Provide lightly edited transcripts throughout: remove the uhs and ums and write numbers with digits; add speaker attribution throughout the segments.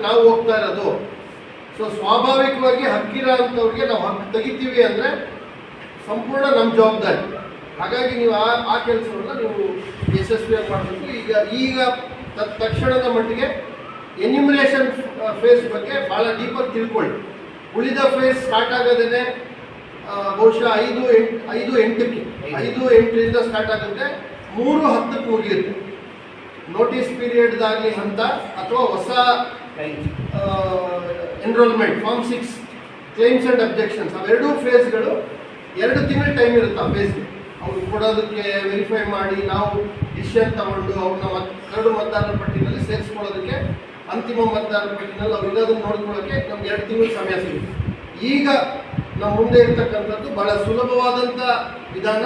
Speaker 1: ನಾವು ಹೋಗ್ತಾ ಇರೋದು. ಸೊ ಸ್ವಾಭಾವಿಕವಾಗಿ ಹಕ್ಕಿರ ಅಂಥವ್ರಿಗೆ ನಾವು ಹಕ್ಕು ತೆಗಿತೀವಿ ಅಂದರೆ ಸಂಪೂರ್ಣ ನಮ್ಮ ಜವಾಬ್ದಾರಿ. ಹಾಗಾಗಿ ನೀವು ಆ ಕೆಲಸವನ್ನು ನೀವು ಯಶಸ್ವಿಯಾಗಿ ಮಾಡಬೇಕು. ಈಗ ತಕ್ಷಣದ ಮಟ್ಟಿಗೆ ಎನ್ಯುಮರೇಷನ್ ಫೇಸ್ ಬಗ್ಗೆ ಭಾಳ ಡೀಪಾಗಿ ತಿಳ್ಕೊಳ್ಳಿ. ಉಳಿದ ಫೇಸ್ ಸ್ಟಾರ್ಟ್ ಆಗೋದೇ ಬಹುಶಃ 5-8ರಿಂದ ಸ್ಟಾರ್ಟ್ ಆಗುತ್ತೆ, 3-10 ಮುಗಿಯುತ್ತೆ. ನೋಟಿಸ್ ಪೀರಿಯಡ್ದಾಗಲಿ ಹಂತ ಅಥವಾ ಹೊಸ enrolment form 6 claims and objections, ಅವೆರಡೂ ಫೇಸ್ಗಳು 2 ತಿಂಗಳ ಟೈಮ್ ಇರುತ್ತೆ. ಆ ಫೇಸ್ಗೆ ಅವ್ರು ಕೊಡೋದಕ್ಕೆ ವೆರಿಫೈ ಮಾಡಿ ನಾವು ಡಿಸಿಷನ್ ತಗೊಂಡು ಅವ್ರನ್ನ ಕರಡು ಮತದಾರರ ಪಟ್ಟಿನಲ್ಲಿ ಸೇರಿಸ್ಕೊಳ್ಳೋದಕ್ಕೆ, ಅಂತಿಮ ಮತದಾರರ ಪಟ್ಟಿನಲ್ಲಿ ಅವ್ರು ಇರೋದನ್ನು ನೋಡ್ಕೊಳ್ಳೋಕ್ಕೆ ನಮ್ಗೆ 2 ತಿಂಗಳ ಸಮಯ ಸಿಗುತ್ತೆ. ಈಗ ನಮ್ಮ ಮುಂದೆ ಇರ್ತಕ್ಕಂಥದ್ದು ಭಾಳ ಸುಲಭವಾದಂಥ ವಿಧಾನ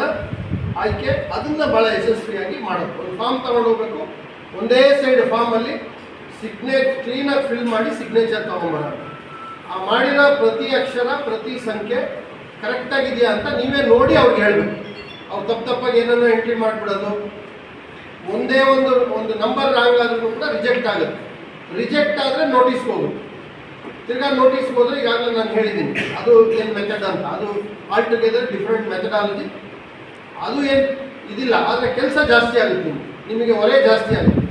Speaker 1: ಆಯ್ಕೆ, ಅದನ್ನು ಭಾಳ ಯಶಸ್ವಿಯಾಗಿ ಮಾಡೋದು. ಒಂದು ಫಾರ್ಮ್ ತಗೊಂಡು ಹೋಗ್ಬೇಕು, ಒಂದೇ ಸೈಡ್ ಫಾರ್ಮಲ್ಲಿ ಕ್ಲೀನಾಗಿ ಫಿಲ್ ಮಾಡಿ ಸಿಗ್ನೇಚರ್ ತೊಗೊಂಬರೋಣ. ಆ ಮಾಡಿರೋ ಪ್ರತಿ ಅಕ್ಷರ ಪ್ರತಿ ಸಂಖ್ಯೆ ಕರೆಕ್ಟಾಗಿದೆಯಾ ಅಂತ ನೀವೇ ನೋಡಿ ಅವ್ರಿಗೆ ಹೇಳಬೇಕು. ಅವ್ರು ತಪ್ಪಾಗಿ ಏನನ್ನೋ ಎಂಟ್ರಿ ಮಾಡಿಬಿಡೋದು, ಒಂದೇ ಒಂದು ನಂಬರ್ ರಾಂಗ್ ಆದ್ರೂ ಕೂಡ ರಿಜೆಕ್ಟ್ ಆಗುತ್ತೆ. ರಿಜೆಕ್ಟ್ ಆದರೆ ನೋಟಿಸ್ಗೆ ಹೋಗುತ್ತೆ. ತಿರ್ಗಾ ನೋಟಿಸ್ಗೆ ಹೋದರೆ ಈಗಾಗಲೇ ನಾನು ಹೇಳಿದ್ದೀನಿ ಅದು ಏನು ಮೆಥಡ್ ಅಂತ, ಅದು ಆಲ್ ಟುಗೆದರ್ ಡಿಫ್ರೆಂಟ್ ಮೆಥಡಾಲಜಿ. ಅದು ಏನು ಇದಿಲ್ಲ, ಆದರೆ ಕೆಲಸ ಜಾಸ್ತಿ ಆಗುತ್ತೆ, ನಿಮಗೆ ಹೊರೆ ಜಾಸ್ತಿ ಆಗುತ್ತೆ.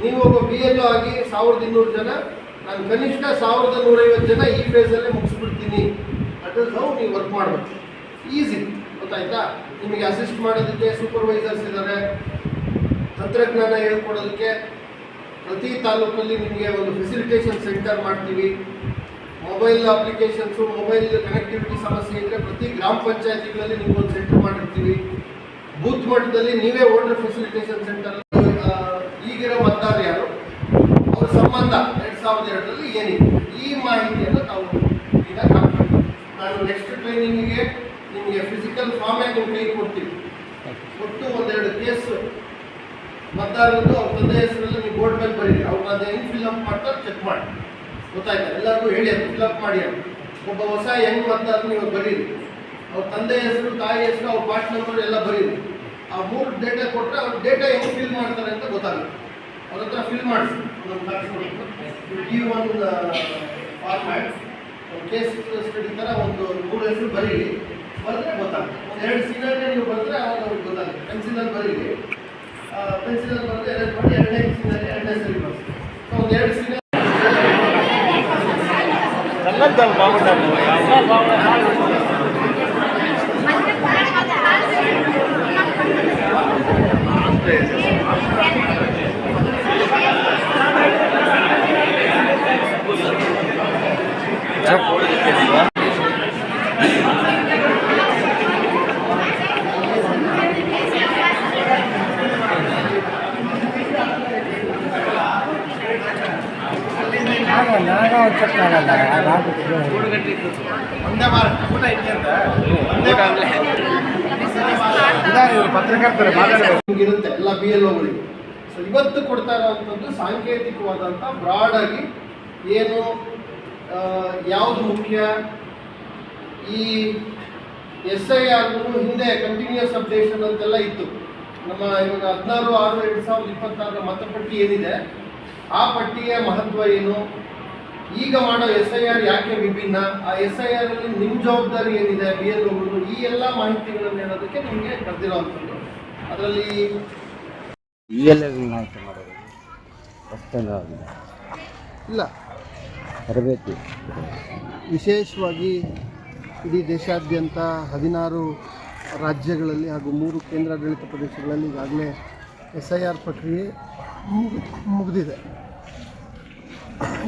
Speaker 1: ನೀವು ಒಬ್ಬ BLO ಆಗಿ 1200 ಜನ, ನಾನು ಕನಿಷ್ಠ 1150 ಜನ ಈ ಫೇಸಲ್ಲೇ ಮುಗಿಸ್ಬಿಡ್ತೀನಿ. ದಟ್ ಇಸ್ ಹೌ ನೀವು ವರ್ಕ್ ಮಾಡಬೇಕು. ಈಸಿ, ಗೊತ್ತಾಯ್ತಾ? ನಿಮಗೆ ಅಸಿಸ್ಟ್ ಮಾಡೋದಕ್ಕೆ ಸೂಪರ್ವೈಸರ್ಸ್ ಇದ್ದಾರೆ, ತಂತ್ರಜ್ಞಾನ ಹೇಳ್ಕೊಡೋದಕ್ಕೆ ಪ್ರತಿ ತಾಲೂಕಲ್ಲಿ ನಿಮಗೆ ಒಂದು ಫೆಸಿಲಿಟೇಷನ್ ಸೆಂಟರ್ ಮಾಡ್ತೀವಿ. ಮೊಬೈಲ್ ಅಪ್ಲಿಕೇಶನ್ಸು, ಮೊಬೈಲ್ ಕನೆಕ್ಟಿವಿಟಿ ಸಮಸ್ಯೆ ಇದ್ದರೆ ಪ್ರತಿ ಗ್ರಾಮ ಪಂಚಾಯತಿಗಳಲ್ಲಿ ನಿಮ್ಗೊಂದು ಸೆಂಟರ್ ಮಾಡಿರ್ತೀವಿ. ಬೂತ್ ಮಟ್ಟದಲ್ಲಿ ನೀವೇ ಓಲ್ಡರ್ ಫೆಸಿಲಿಟೇಷನ್ ಸೆಂಟರ್, ಈಗಿರೋ ಮತದಾರ ಯಾರು, ಅವ್ರ ಸಂಬಂಧ 2002ರಲ್ಲಿ ಏನಿದೆ, ಈ ಮಾಹಿತಿಯನ್ನು ನಾವು ಈಗ ಹಾಕಬೇಕು. ನಾನು ನೆಕ್ಸ್ಟ್ ಟ್ರೈನಿಂಗಿಗೆ ನಿಮಗೆ ಫಿಸಿಕಲ್ ಫಾರ್ಮೇ ನಿಮ್ಮ ಕೈ ಕೊಡ್ತೀವಿ. ಕೊಟ್ಟು 1-2 ಕೇಸ್ ಮತದಾರರದ್ದು ಅವ್ರ ತಂದೆ ಹೆಸರಲ್ಲಿ ನೀವು ಬೋರ್ಡ್ ಮೇಲೆ ಬರೀರಿ. ಅವ್ರನ್ನ ಅದು ಹೆಂಗೆ ಫಿಲ್ಅಪ್ ಮಾಡ್ತಾರೆ ಚೆಕ್ ಮಾಡಿ, ಗೊತ್ತಾಯ್ತಾ? ಎಲ್ಲರಿಗೂ ಹೇಳಿ ಅದು ಫಿಲ್ಅಪ್ ಮಾಡಿ. ಒಬ್ಬ ಹೊಸ ಹೆಂಗೆ ಮತದಾರ ನೀವು ಬರೀರಿ, ಅವ್ರ ತಂದೆ ಹೆಸರು, ತಾಯಿ ಹೆಸರು, ಅವ್ರ ಪಾರ್ಟ್ ನಂಬರ್ ಎಲ್ಲ ಬರೀರಿ. ಆ 3 ಡೇಟಾ ಕೊಟ್ಟರೆ ಅವ್ರ ಡೇಟಾ ಹೆಂಗೆ ಫಿಲ್ ಮಾಡ್ತಾರೆ ಅಂತ ಗೊತ್ತಾಗುತ್ತೆ. ಅವ್ರ ಹತ್ರ ಫಿಲ್ ಮಾಡಿಸಿ ಈ ಒಂದು ಫಾರ್ಮ್ಯಾಟ್ ಒಂದು ಕೇಸ್ ಸ್ಟಡಿ ಥರ ಒಂದು 3 ಹೆಸರು ಬರೀರಿ. ಬರೆದ್ರೆ ಗೊತ್ತಾಗುತ್ತೆ. 2 ಸೀನರ್ಗೆ ನೀವು ಬರೆದ್ರೆ ಅವಾಗ ಅವ್ರಿಗೆ ಗೊತ್ತಾಗುತ್ತೆ. ಪೆನ್ಸಿಲಲ್ಲಿ ಬರೀರಿ, ಪೆನ್ಸಿಲಲ್ಲಿ ಬರೆದು ಅರೇಂಜ್ ಮಾಡಿ 2ನೇ ಸೀನರ್ 2ನೇ ಸರಿ ಬರ್ಸಿ. ಸೊ ಒಂದು 2 ಸೀನರ್ ಇರುತ್ತೆ ಎಲ್ಲ BLOಗಳಿಗೆ. ಸೊ ಇವತ್ತು ಕೊಡ್ತಾ ಇರೋವಂಥದ್ದು ಸಾಂಕೇತಿಕವಾದಂಥ ಬ್ರಾಡ್ ಆಗಿ ಏನು ಯಾವುದು ಮುಖ್ಯ. ಈ SIR ಹಿಂದೆ ಕಂಟಿನ್ಯೂಸ್ ಅಪ್ಡೇಷನ್ ಅಂತೆಲ್ಲ ಇತ್ತು. ನಮ್ಮ ಇವಾಗ 16/6/2026 ಮತಪಟ್ಟಿ ಏನಿದೆ ಆ ಪಟ್ಟಿಯ ಮಹತ್ವ ಏನು, ಈಗ ಮಾಡೋ SIR ಯಾಕೆ ವಿಭಿನ್ನ, ಆ SIR ಅಲ್ಲಿ ನಿಮ್ಮ ಜವಾಬ್ದಾರಿ ಏನಿದೆ BLOಗಳು, ಈ ಎಲ್ಲ ಮಾಹಿತಿಗಳನ್ನು ಹೇಳೋದಕ್ಕೆ ನಿಮಗೆ ಕರೆದಿರೋವಂಥದ್ದು. ಅದರಲ್ಲಿ ಇಲ್ಲ
Speaker 2: ತರಬೇತಿ
Speaker 1: ವಿಶೇಷವಾಗಿ ಇಡೀ ದೇಶಾದ್ಯಂತ 16 ರಾಜ್ಯಗಳಲ್ಲಿ ಹಾಗೂ 3 ಕೇಂದ್ರಾಡಳಿತ ಪ್ರದೇಶಗಳಲ್ಲಿ ಈಗಾಗಲೇ SIR ಪ್ರಕ್ರಿಯೆ ಮುಗಿದಿದೆ.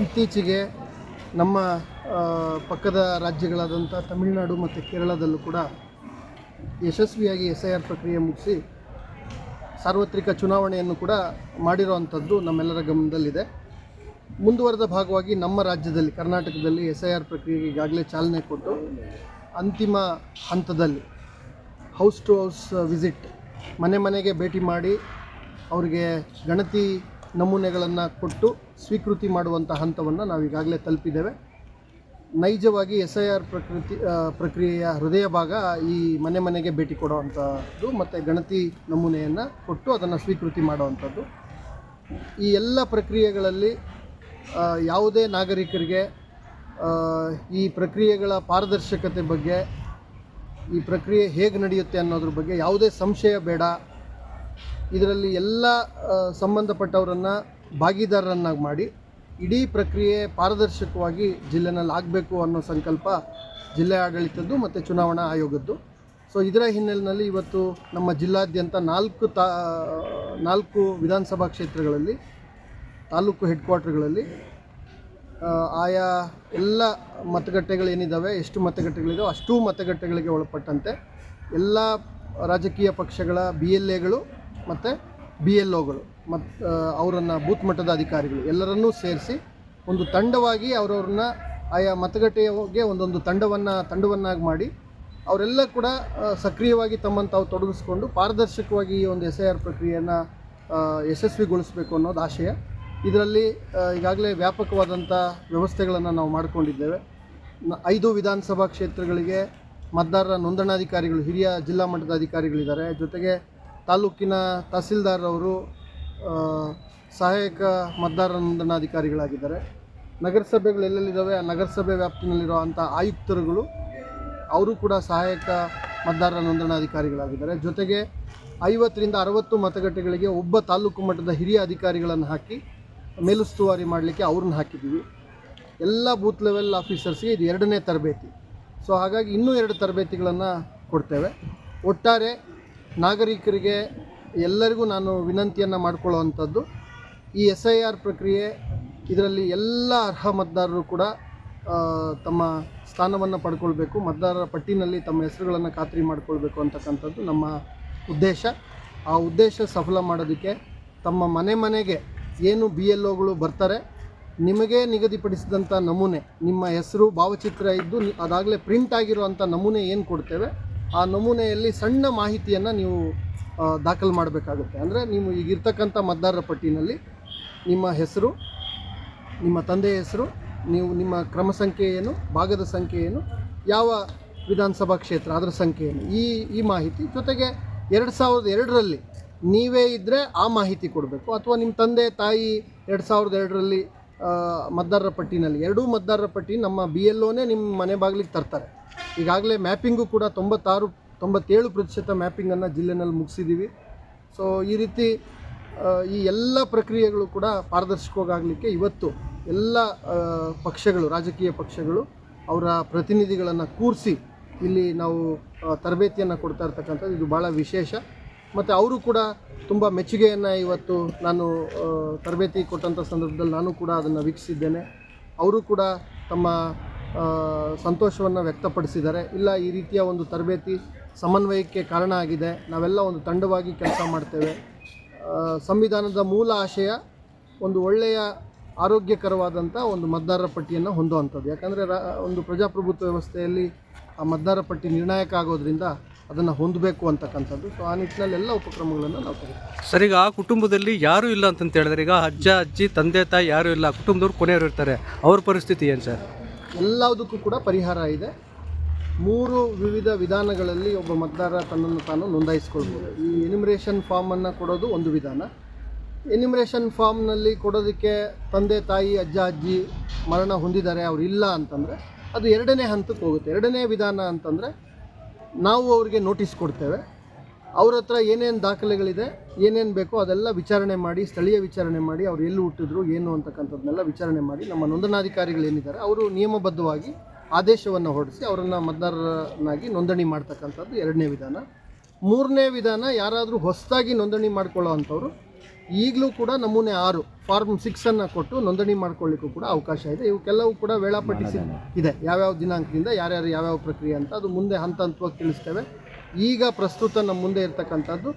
Speaker 1: ಇತ್ತೀಚೆಗೆ ನಮ್ಮ ಪಕ್ಕದ ರಾಜ್ಯಗಳಾದಂಥ ತಮಿಳುನಾಡು ಮತ್ತು ಕೇರಳದಲ್ಲೂ ಕೂಡ ಯಶಸ್ವಿಯಾಗಿ SIR ಪ್ರಕ್ರಿಯೆ ಮುಗಿಸಿ ಸಾರ್ವತ್ರಿಕ ಚುನಾವಣೆಯನ್ನು ಕೂಡ ಮಾಡಿರೋವಂಥದ್ದು ನಮ್ಮೆಲ್ಲರ ಗಮನದಲ್ಲಿದೆ. ಮುಂದುವರೆದ ಭಾಗವಾಗಿ ನಮ್ಮ ರಾಜ್ಯದಲ್ಲಿ ಕರ್ನಾಟಕದಲ್ಲಿ SIR ಪ್ರಕ್ರಿಯೆಗೆ ಈಗಾಗಲೇ ಚಾಲನೆ ಕೊಟ್ಟು ಅಂತಿಮ ಹಂತದಲ್ಲಿ ಹೌಸ್ ಟು ಹೌಸ್ ವಿಸಿಟ್, ಮನೆ ಮನೆಗೆ ಭೇಟಿ ಮಾಡಿ ಅವರಿಗೆ ಗಣತಿ ನಮೂನೆಗಳನ್ನು ಕೊಟ್ಟು ಸ್ವೀಕೃತಿ ಮಾಡುವಂಥ ಹಂತವನ್ನು ನಾವು ಈಗಾಗಲೇ ತಲುಪಿದ್ದೇವೆ. ನೈಜವಾಗಿ SIR ಪ್ರಕ್ರಿಯೆಯ ಹೃದಯ ಭಾಗ ಈ ಮನೆ ಮನೆಗೆ ಭೇಟಿ ಕೊಡುವಂಥದ್ದು ಮತ್ತು ಗಣತಿ ನಮೂನೆಯನ್ನು ಕೊಟ್ಟು ಅದನ್ನು ಸ್ವೀಕೃತಿ ಮಾಡುವಂಥದ್ದು. ಈ ಎಲ್ಲ ಪ್ರಕ್ರಿಯೆಗಳಲ್ಲಿ ಯಾವುದೇ ನಾಗರಿಕರಿಗೆ ಈ ಪ್ರಕ್ರಿಯೆಗಳ ಪಾರದರ್ಶಕತೆ ಬಗ್ಗೆ, ಈ ಪ್ರಕ್ರಿಯೆ ಹೇಗೆ ನಡೆಯುತ್ತೆ ಅನ್ನೋದ್ರ ಬಗ್ಗೆ ಯಾವುದೇ ಸಂಶಯ ಬೇಡ. ಇದರಲ್ಲಿ ಎಲ್ಲ ಸಂಬಂಧಪಟ್ಟವರನ್ನು ಭಾಗಿದಾರರನ್ನಾಗಿ ಮಾಡಿ ಇಡೀ ಪ್ರಕ್ರಿಯೆ ಪಾರದರ್ಶಕವಾಗಿ ಜಿಲ್ಲೆನಲ್ಲಿ ಆಗಬೇಕು ಅನ್ನೋ ಸಂಕಲ್ಪ ಜಿಲ್ಲೆ ಆಡಳಿತದ್ದು ಮತ್ತು ಚುನಾವಣಾ ಆಯೋಗದ್ದು. ಸೊ ಇದರ ಹಿನ್ನೆಲೆಯಲ್ಲಿ ಇವತ್ತು ನಮ್ಮ ಜಿಲ್ಲಾದ್ಯಂತ 4 ವಿಧಾನಸಭಾ ಕ್ಷೇತ್ರಗಳಲ್ಲಿ ತಾಲೂಕು ಹೆಡ್ ಕ್ವಾರ್ಟರ್ಗಳಲ್ಲಿ ಆಯಾ ಎಲ್ಲ ಮತಗಟ್ಟೆಗಳೇನಿದ್ದಾವೆ, ಎಷ್ಟು ಮತಗಟ್ಟೆಗಳಿದ್ದಾವೆ ಅಷ್ಟೂ ಮತಗಟ್ಟೆಗಳಿಗೆ ಒಳಪಟ್ಟಂತೆ ಎಲ್ಲ ರಾಜಕೀಯ ಪಕ್ಷಗಳ BLAಗಳು ಮತ್ತು BLOಗಳು ಮತ್ತು ಅವರನ್ನು ಬೂತ್ ಮಟ್ಟದ ಅಧಿಕಾರಿಗಳು ಎಲ್ಲರನ್ನೂ ಸೇರಿಸಿ ಒಂದು ತಂಡವಾಗಿ ಅವರವ್ರನ್ನ ಆಯಾ ಮತಗಟ್ಟೆಗೆ ಒಂದೊಂದು ತಂಡವನ್ನಾಗಿ ಮಾಡಿ ಅವರೆಲ್ಲ ಕೂಡ ಸಕ್ರಿಯವಾಗಿ ತಮ್ಮನ್ನು ತಾವು ತೊಡಗಿಸ್ಕೊಂಡು ಪಾರದರ್ಶಕವಾಗಿ ಈ ಒಂದು SIR ಪ್ರಕ್ರಿಯೆಯನ್ನು ಯಶಸ್ವಿಗೊಳಿಸಬೇಕು ಅನ್ನೋದು ಆಶಯ. ಇದರಲ್ಲಿ ಈಗಾಗಲೇ ವ್ಯಾಪಕವಾದಂಥ ವ್ಯವಸ್ಥೆಗಳನ್ನು ನಾವು ಮಾಡಿಕೊಂಡಿದ್ದೇವೆ. 5 ವಿಧಾನಸಭಾ ಕ್ಷೇತ್ರಗಳಿಗೆ ಮತದಾರರ ನೋಂದಣಾಧಿಕಾರಿಗಳು, ಹಿರಿಯ ಜಿಲ್ಲಾ ಮಟ್ಟದ ಅಧಿಕಾರಿಗಳಿದ್ದಾರೆ. ಜೊತೆಗೆ ತಾಲೂಕಿನ ತಹಸೀಲ್ದಾರ್ ಅವರು ಸಹಾಯಕ ಮತದಾರರ ನೋಂದಣಾಧಿಕಾರಿಗಳಾಗಿದ್ದಾರೆ. ನಗರಸಭೆಗಳು ಎಲ್ಲೆಲ್ಲಿದ್ದಾವೆ ಆ ನಗರಸಭೆ ವ್ಯಾಪ್ತಿನಲ್ಲಿರೋ ಅಂಥ ಆಯುಕ್ತರುಗಳು ಅವರು ಕೂಡ ಸಹಾಯಕ ಮತದಾರರ ನೋಂದಣಾಧಿಕಾರಿಗಳಾಗಿದ್ದಾರೆ. ಜೊತೆಗೆ 50 ರಿಂದ 60 ಮತಗಟ್ಟೆಗಳಿಗೆ ಒಬ್ಬ ತಾಲೂಕು ಮಟ್ಟದ ಹಿರಿಯ ಅಧಿಕಾರಿಗಳನ್ನು ಹಾಕಿ ಮೇಲುಸ್ತುವಾರಿ ಮಾಡಲಿಕ್ಕೆ ಅವ್ರನ್ನ ಹಾಕಿದ್ದೀವಿ. ಎಲ್ಲ ಬೂತ್ ಲೆವೆಲ್ ಆಫೀಸರ್ಸ್ಗೆ ಇದು 2ನೇ ತರಬೇತಿ. ಸೊ ಹಾಗಾಗಿ ಇನ್ನೂ 2 ತರಬೇತಿಗಳನ್ನು ಕೊಡ್ತೇವೆ. ಒಟ್ಟಾರೆ ನಾಗರಿಕರಿಗೆ ಎಲ್ಲರಿಗೂ ನಾನು ವಿನಂತಿಯನ್ನು ಮಾಡಿಕೊಳ್ಳುವಂಥದ್ದು, ಈ SIR ಪ್ರಕ್ರಿಯೆ ಇದರಲ್ಲಿ ಎಲ್ಲ ಅರ್ಹ ಮತದಾರರು ಕೂಡ ತಮ್ಮ ಸ್ಥಾನವನ್ನು ಪಡ್ಕೊಳ್ಬೇಕು, ಮತದಾರರ ಪಟ್ಟಿನಲ್ಲಿ ತಮ್ಮ ಹೆಸರುಗಳನ್ನು ಖಾತ್ರಿ ಮಾಡಿಕೊಳ್ಬೇಕು ಅಂತಕ್ಕಂಥದ್ದು ನಮ್ಮ ಉದ್ದೇಶ. ಆ ಉದ್ದೇಶ ಸಫಲ ಮಾಡೋದಕ್ಕೆ ತಮ್ಮ ಮನೆಗೆ ಏನು BLOಗಳು ಬರ್ತಾರೆ, ನಿಮಗೆ ನಿಗದಿಪಡಿಸಿದಂಥ ನಮೂನೆ, ನಿಮ್ಮ ಹೆಸರು ಭಾವಚಿತ್ರ ಇದ್ದು ಅದಾಗಲೇ ಪ್ರಿಂಟ್ ಆಗಿರುವಂಥ ನಮೂನೆ ಏನು ಕೊಡ್ತೇವೆ ಆ ನಮೂನೆಯಲ್ಲಿ ಸಣ್ಣ ಮಾಹಿತಿಯನ್ನು ನೀವು ದಾಖಲು ಮಾಡಬೇಕಾಗುತ್ತೆ. ಅಂದರೆ ನೀವು ಈಗಿರ್ತಕ್ಕಂಥ ಮತದಾರರ ಪಟ್ಟಿನಲ್ಲಿ ನಿಮ್ಮ ಹೆಸರು, ನಿಮ್ಮ ತಂದೆಯ ಹೆಸರು, ನಿಮ್ಮ ಕ್ರಮ ಸಂಖ್ಯೆ ಏನು, ಭಾಗದ ಸಂಖ್ಯೆ ಏನು, ಯಾವ ವಿಧಾನಸಭಾ ಕ್ಷೇತ್ರ ಅದರ ಸಂಖ್ಯೆ ಏನು, ಈ ಮಾಹಿತಿ ಜೊತೆಗೆ 2002ರಲ್ಲಿ ನೀವೇ ಇದ್ದರೆ ಆ ಮಾಹಿತಿ ಕೊಡಬೇಕು, ಅಥವಾ ನಿಮ್ಮ ತಂದೆ ತಾಯಿ 2002ರಲ್ಲಿ ಮತದಾರರ ಪಟ್ಟಿನಲ್ಲಿ, 2 ಮತದಾರರ ಪಟ್ಟಿ ನಮ್ಮ BLOನೇ ನಿಮ್ಮ ಮನೆ ಬಾಗಿಲಿಗೆ ತರ್ತಾರೆ. ಈಗಾಗಲೇ ಮ್ಯಾಪಿಂಗು ಕೂಡ 97% ಮ್ಯಾಪಿಂಗನ್ನು ಜಿಲ್ಲೆನಲ್ಲಿ ಮುಗಿಸಿದ್ದೀವಿ. ಸೊ ಈ ರೀತಿ ಈ ಎಲ್ಲ ಪ್ರಕ್ರಿಯೆಗಳು ಕೂಡ ಪಾರದರ್ಶಕವಾಗಲಿಕ್ಕೆ ಇವತ್ತು ಎಲ್ಲ ಪಕ್ಷಗಳು, ರಾಜಕೀಯ ಪಕ್ಷಗಳು ಅವರ ಪ್ರತಿನಿಧಿಗಳನ್ನು ಕೂರಿಸಿ ಇಲ್ಲಿ ನಾವು ತರಬೇತಿಯನ್ನು ಕೊಡ್ತಾ ಇರ್ತಕ್ಕಂಥದ್ದು ಇದು ಭಾಳ ವಿಶೇಷ. ಮತ್ತು ಅವರು ಕೂಡ ತುಂಬ ಮೆಚ್ಚುಗೆಯನ್ನು ಇವತ್ತು ನಾನು ತರಬೇತಿ ಕೊಟ್ಟಂಥ ಸಂದರ್ಭದಲ್ಲಿ ನಾನು ಕೂಡ ಅದನ್ನು ವೀಕ್ಷಿಸಿದ್ದೇನೆ. ಅವರು ಕೂಡ ತಮ್ಮ ಸಂತೋಷವನ್ನು ವ್ಯಕ್ತಪಡಿಸಿದ್ದಾರೆ. ಇಲ್ಲ, ಈ ರೀತಿಯ ಒಂದು ತರಬೇತಿ ಸಮನ್ವಯಕ್ಕೆ ಕಾರಣ ಆಗಿದೆ, ನಾವೆಲ್ಲ ಒಂದು ತಂಡವಾಗಿ ಕೆಲಸ ಮಾಡ್ತೇವೆ. ಸಂವಿಧಾನದ ಮೂಲ ಆಶಯ ಒಂದು ಒಳ್ಳೆಯ ಆರೋಗ್ಯಕರವಾದಂಥ ಒಂದು ಮತದಾರರ ಪಟ್ಟಿಯನ್ನು ಹೊಂದುವಂಥದ್ದು. ಯಾಕಂದರೆ ಒಂದು ಪ್ರಜಾಪ್ರಭುತ್ವ ವ್ಯವಸ್ಥೆಯಲ್ಲಿ ಆ ಮತದಾರರ ಪಟ್ಟಿ ನಿರ್ಣಾಯಕ ಆಗೋದ್ರಿಂದ ಅದನ್ನು ಹೊಂದಬೇಕು ಅಂತಕ್ಕಂಥದ್ದು. ಸೊ ಆ ನಿಟ್ಟಿನಲ್ಲಿ ಎಲ್ಲ ಉಪಕ್ರಮಗಳನ್ನು ನಾವು ತೆಗೆದುಕೊಳ್ಳಿ.
Speaker 3: ಸರ್, ಈಗ ಆ ಕುಟುಂಬದಲ್ಲಿ ಯಾರೂ ಇಲ್ಲ ಅಂತಂತ ಹೇಳಿದ್ರೆ, ಈಗ ಅಜ್ಜ ಅಜ್ಜಿ ತಂದೆ ತಾಯಿ ಯಾರೂ ಇಲ್ಲ, ಕುಟುಂಬದವ್ರು ಕೊನೆಯವರು ಇರ್ತಾರೆ, ಅವ್ರ ಪರಿಸ್ಥಿತಿ ಏನು ಸರ್?
Speaker 1: ಎಲ್ಲದಕ್ಕೂ ಕೂಡ ಪರಿಹಾರ ಇದೆ. 3 ವಿವಿಧ ವಿಧಾನಗಳಲ್ಲಿ ಒಬ್ಬ ಮತದಾರ ತನ್ನನ್ನು ತಾನು ನೋಂದಾಯಿಸ್ಕೊಳ್ಬೋದು. ಈ ಎನ್ಯುಮರೇಷನ್ ಫಾರ್ಮನ್ನು ಕೊಡೋದು ಒಂದು ವಿಧಾನ. ಎನ್ಯುಮರೇಷನ್ ಫಾರ್ಮ್ನಲ್ಲಿ ಕೊಡೋದಕ್ಕೆ ತಂದೆ ತಾಯಿ ಅಜ್ಜ ಅಜ್ಜಿ ಮರಣ ಹೊಂದಿದ್ದಾರೆ, ಅವ್ರು ಇಲ್ಲ ಅಂತಂದರೆ ಅದು 2ನೇ ಹಂತಕ್ಕೆ ಹೋಗುತ್ತೆ. 2ನೇ ವಿಧಾನ ಅಂತಂದರೆ ನಾವು ಅವರಿಗೆ ನೋಟಿಸ್ ಕೊಡ್ತೇವೆ. ಅವ್ರ ಹತ್ರ ಏನೇನು ದಾಖಲೆಗಳಿದೆ, ಏನೇನು ಬೇಕೋ ಅದೆಲ್ಲ ವಿಚಾರಣೆ ಮಾಡಿ, ಸ್ಥಳೀಯ ವಿಚಾರಣೆ ಮಾಡಿ, ಅವ್ರು ಎಲ್ಲಿ ಹುಟ್ಟಿದ್ರು ಏನು ಅಂತಕ್ಕಂಥದ್ದನ್ನೆಲ್ಲ ವಿಚಾರಣೆ ಮಾಡಿ ನಮ್ಮ ನೋಂದಣಾಧಿಕಾರಿಗಳೇನಿದ್ದಾರೆ ಅವರು ನಿಯಮಬದ್ಧವಾಗಿ ಆದೇಶವನ್ನು ಹೊರಡಿಸಿ ಅವರನ್ನು ಮತದಾರರನ್ನಾಗಿ ನೋಂದಣಿ ಮಾಡ್ತಕ್ಕಂಥದ್ದು 2ನೇ ವಿಧಾನ. 3ನೇ ವಿಧಾನ, ಯಾರಾದರೂ ಹೊಸದಾಗಿ ನೋಂದಣಿ ಮಾಡ್ಕೊಳ್ಳೋ ಅಂಥವ್ರು ಈಗಲೂ ಕೂಡ ನಮೂನೆ 6 ಫಾರ್ಮ್ 6 ಕೊಟ್ಟು ನೋಂದಣಿ ಮಾಡ್ಕೊಳ್ಳಿಕ್ಕೂ ಕೂಡ ಅವಕಾಶ ಇದೆ. ಇವಕ್ಕೆಲ್ಲವೂ ಕೂಡ ವೇಳಾಪಟ್ಟಿ ಇದೆ, ಯಾವ್ಯಾವ ದಿನಾಂಕದಿಂದ ಯಾರ್ಯಾರು ಯಾವ್ಯಾವ ಪ್ರಕ್ರಿಯೆ ಅಂತ. ಅದು ಮುಂದೆ ಹಂತವಾಗಿ ತಿಳಿಸ್ತೇವೆ. ಈಗ ಪ್ರಸ್ತುತ ನಮ್ಮ ಮುಂದೆ ಇರ್ತಕ್ಕಂಥದ್ದು,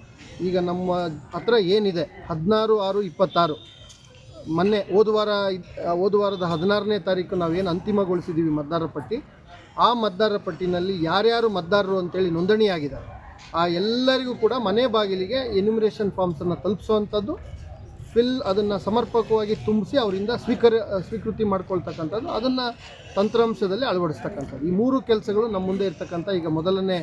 Speaker 1: ಈಗ ನಮ್ಮ ಹತ್ರ ಏನಿದೆ 16/6/26 ಮೊನ್ನೆ ಹೋದ ವಾರದ 16ನೇ ತಾರೀಕು ನಾವೇನು ಅಂತಿಮಗೊಳಿಸಿದ್ದೀವಿ ಮತದಾರರ ಪಟ್ಟಿ, ಆ ಮತದಾರರ ಪಟ್ಟಿನಲ್ಲಿ ಯಾರ್ಯಾರು ಮತದಾರರು ಅಂತೇಳಿ ನೋಂದಣಿಯಾಗಿದ್ದಾರೆ ಆ ಎಲ್ಲರಿಗೂ ಕೂಡ ಮನೆ ಬಾಗಿಲಿಗೆ ಎನ್ಯುಮರೇಷನ್ ಫಾರ್ಮ್ಸನ್ನು ತಲುಪಿಸುವಂಥದ್ದು, ಅದನ್ನು ಸಮರ್ಪಕವಾಗಿ ತುಂಬಿಸಿ ಅವರಿಂದ ಸ್ವೀಕೃತಿ ಮಾಡ್ಕೊಳ್ತಕ್ಕಂಥದ್ದು, ಅದನ್ನು ತಂತ್ರಾಂಶದಲ್ಲಿ ಅಳವಡಿಸ್ತಕ್ಕಂಥದ್ದು. ಈ 3 ಕೆಲಸಗಳು ನಮ್ಮ ಮುಂದೆ ಇರ್ತಕ್ಕಂಥ ಈಗ ಮೊದಲನೇ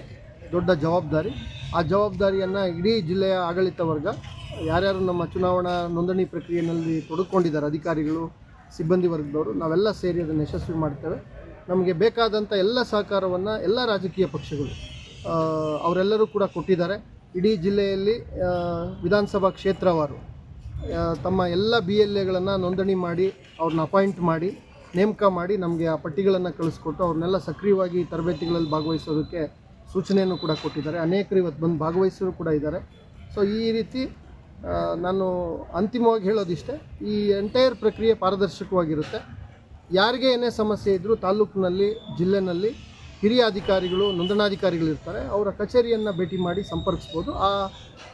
Speaker 1: ದೊಡ್ಡ ಜವಾಬ್ದಾರಿ. ಆ ಜವಾಬ್ದಾರಿಯನ್ನು ಇಡೀ ಜಿಲ್ಲೆಯ ಆಡಳಿತ ವರ್ಗ, ಯಾರ್ಯಾರು ನಮ್ಮ ಚುನಾವಣಾ ನೋಂದಣಿ ಪ್ರಕ್ರಿಯೆಯಲ್ಲಿ ತೊಡಕೊಂಡಿದ್ದಾರೆ, ಅಧಿಕಾರಿಗಳು ಸಿಬ್ಬಂದಿ ವರ್ಗದವರು ನಾವೆಲ್ಲ ಸೇರಿ ಅದನ್ನು ಯಶಸ್ವಿ ಮಾಡ್ತೇವೆ. ನಮಗೆ ಬೇಕಾದಂಥ ಎಲ್ಲ ಸಹಕಾರವನ್ನು ಎಲ್ಲ ರಾಜಕೀಯ ಪಕ್ಷಗಳು ಅವರೆಲ್ಲರೂ ಕೂಡ ಕೊಟ್ಟಿದ್ದಾರೆ. ಇಡೀ ಜಿಲ್ಲೆಯಲ್ಲಿ ವಿಧಾನಸಭಾ ಕ್ಷೇತ್ರವಾರು ತಮ್ಮ ಎಲ್ಲ BLAಗಳನ್ನು ನೋಂದಣಿ ಮಾಡಿ ಅವ್ರನ್ನ ಅಪಾಯಿಂಟ್ ಮಾಡಿ ನೇಮಕ ಮಾಡಿ ನಮಗೆ ಆ ಪಟ್ಟಿಗಳನ್ನು ಕಳಿಸ್ಕೊಟ್ಟು ಅವ್ರನ್ನೆಲ್ಲ ಸಕ್ರಿಯವಾಗಿ ತರಬೇತಿಗಳಲ್ಲಿ ಭಾಗವಹಿಸೋದಕ್ಕೆ ಸೂಚನೆಯನ್ನು ಕೂಡ ಕೊಟ್ಟಿದ್ದಾರೆ. ಅನೇಕರು ಇವತ್ತು ಬಂದು ಭಾಗವಹಿಸೋರು ಕೂಡ ಇದ್ದಾರೆ. ಸೊ ಈ ರೀತಿ ನಾನು ಅಂತಿಮವಾಗಿ ಹೇಳೋದಿಷ್ಟೇ, ಈ ಎಂಟೈರ್ ಪ್ರಕ್ರಿಯೆ ಪಾರದರ್ಶಕವಾಗಿರುತ್ತೆ. ಯಾರಿಗೆ ಏನೇ ಸಮಸ್ಯೆ ಇದ್ದರೂ ತಾಲೂಕಿನಲ್ಲಿ ಜಿಲ್ಲೆನಲ್ಲಿ ಹಿರಿಯ ಅಧಿಕಾರಿಗಳು ನೋಂದಣಾಧಿಕಾರಿಗಳಿರ್ತಾರೆ, ಅವರ ಕಚೇರಿಯನ್ನು ಭೇಟಿ ಮಾಡಿ ಸಂಪರ್ಕಿಸ್ಬೋದು. ಆ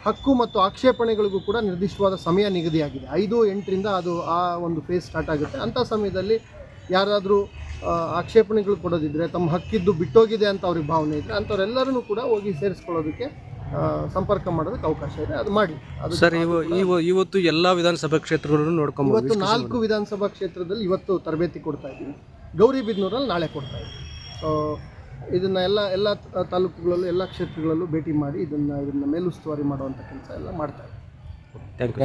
Speaker 1: ಹಕ್ಕು ಮತ್ತು ಆಕ್ಷೇಪಣೆಗಳಿಗೂ ಕೂಡ ನಿರ್ದಿಷ್ಟವಾದ ಸಮಯ ನಿಗದಿಯಾಗಿದೆ. 5-8ರಿಂದ ಅದು ಆ ಒಂದು ಫೇಸ್ ಸ್ಟಾರ್ಟ್ ಆಗುತ್ತೆ. ಅಂಥ ಸಮಯದಲ್ಲಿ ಯಾರಾದರೂ ಆಕ್ಷೇಪಣೆಗಳು ಕೊಡೋದಿದ್ದರೆ, ತಮ್ಮ ಹಕ್ಕಿದ್ದು ಬಿಟ್ಟೋಗಿದೆ ಅಂತ ಅವ್ರಿಗೆ ಭಾವನೆ ಇದ್ದರೆ ಅಂಥವ್ರೆಲ್ಲರೂ ಕೂಡ ಹೋಗಿ ಸೇರಿಸ್ಕೊಳ್ಳೋದಕ್ಕೆ ಸಂಪರ್ಕ ಮಾಡೋದಕ್ಕೆ ಅವಕಾಶ ಇದೆ. ಅದು ಮಾಡಿ. ಅದು
Speaker 3: ಸರ್ ಇವತ್ತು ಎಲ್ಲ ವಿಧಾನಸಭಾ ಕ್ಷೇತ್ರಗಳನ್ನು ನೋಡ್ಕೊಂಬೋದು.
Speaker 1: ಇವತ್ತು 4 ವಿಧಾನಸಭಾ ಕ್ಷೇತ್ರದಲ್ಲಿ ಇವತ್ತು ತರಬೇತಿ ಕೊಡ್ತಾ ಇದ್ದೀವಿ. ಗೌರಿಬಿದನೂರಲ್ಲಿ ನಾಳೆ ಕೊಡ್ತಾ ಇದ್ದೀವಿ. ಸೊ ಇದನ್ನು ಎಲ್ಲ ತಾಲೂಕುಗಳಲ್ಲೂ ಎಲ್ಲ ಕ್ಷೇತ್ರಗಳಲ್ಲೂ ಭೇಟಿ ಮಾಡಿ ಇದನ್ನು ಮೇಲುಸ್ತುವಾರಿ ಮಾಡುವಂಥ ಕೆಲಸ ಎಲ್ಲ ಮಾಡ್ತಾ ಇದ್ದೀವಿ.
Speaker 3: Thank you.